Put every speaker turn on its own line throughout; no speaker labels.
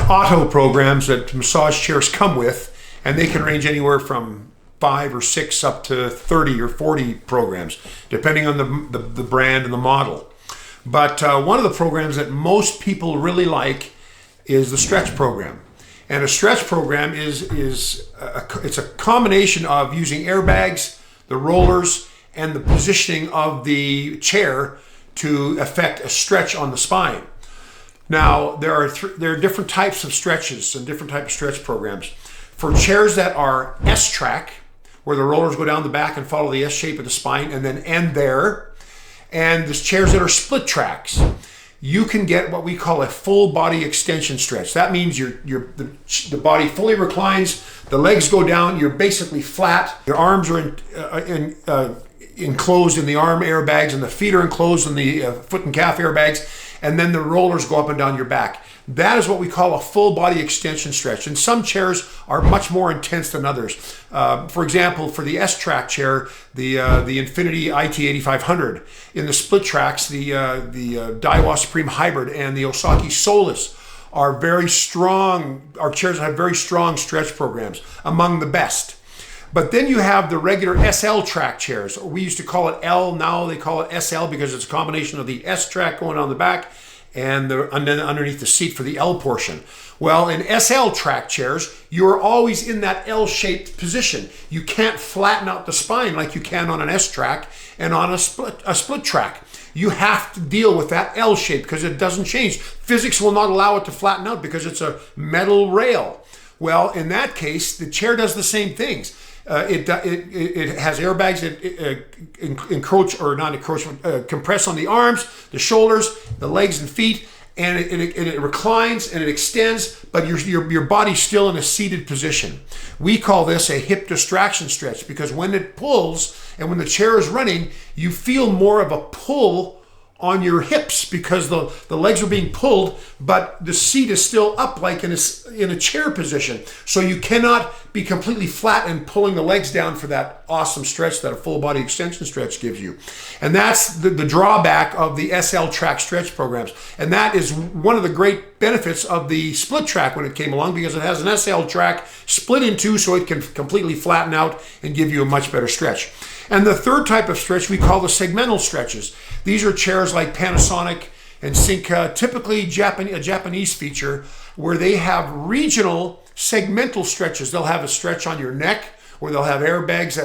auto programs that massage chairs come with, and they can range anywhere from 5 or 6 up to 30 or 40 programs, depending on the brand and the model. But one of the programs that most people really like is the stretch program. And a stretch program it's a combination of using airbags, the rollers, and the positioning of the chair to affect a stretch on the spine. Now, there are different types of stretches and different types of stretch programs. For chairs that are S-track, where the rollers go down the back and follow the S shape of the spine and then end there, and the chairs that are split tracks, you can get what we call a full body extension stretch. That means the body fully reclines, the legs go down, you're basically flat, your arms are enclosed in the arm airbags and the feet are enclosed in the foot and calf airbags, and then the rollers go up and down your back. That is what we call a full body extension stretch. And some chairs are much more intense than others. For example, for the S-track chair, the Infinity IT8500. In the split tracks, the Daiwa Supreme Hybrid and the Osaki Solus are very strong. Our chairs have very strong stretch programs, among the best. But then you have the regular SL track chairs. We used to call it L, now they call it SL because it's a combination of the S track going on the back and then underneath the seat for the L portion. Well, in SL track chairs, you're always in that L-shaped position. You can't flatten out the spine like you can on an S track and on a split track. You have to deal with that L shape because it doesn't change. Physics will not allow it to flatten out because it's a metal rail. Well, in that case, the chair does the same things. It has airbags that compress on the arms, the shoulders, the legs and feet, and it reclines and it extends, but your body's still in a seated position. We call this a hip distraction stretch because when it pulls and when the chair is running, you feel more of a pull on your hips because the legs are being pulled, but the seat is still up like in a chair position. So you cannot be completely flat and pulling the legs down for that awesome stretch that a full body extension stretch gives you. And that's the drawback of the SL track stretch programs. And that is one of the great benefits of the split track when it came along because it has an SL track split in two so it can completely flatten out and give you a much better stretch. And the third type of stretch we call the segmental stretches. These are chairs like Panasonic and Sinca, typically a Japanese feature, where they have regional segmental stretches. They'll have a stretch on your neck, where they'll have airbags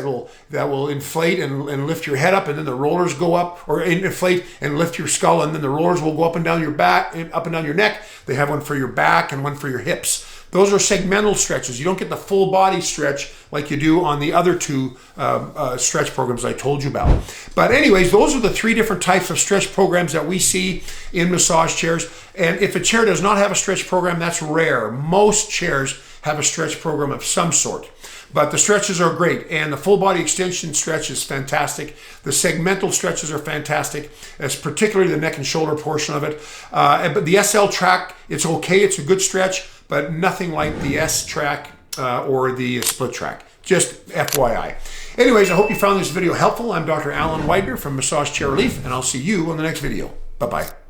that will inflate and lift your head up, and then the rollers go up, or inflate and lift your skull, and then the rollers will go up and down your back, up and down your neck. They have one for your back and one for your hips. Those are segmental stretches. You don't get the full body stretch like you do on the other two stretch programs I told you about. But anyways, those are the 3 different types of stretch programs that we see in massage chairs. And if a chair does not have a stretch program, that's rare. Most chairs have a stretch program of some sort. But the stretches are great, and the full body extension stretch is fantastic. The segmental stretches are fantastic, as particularly the neck and shoulder portion of it. But the SL track, it's okay, it's a good stretch, but nothing like the S track or the split track. Just FYI. Anyways, I hope you found this video helpful. I'm Dr. Alan Weidner from Massage Chair Relief, and I'll see you on the next video. Bye-bye.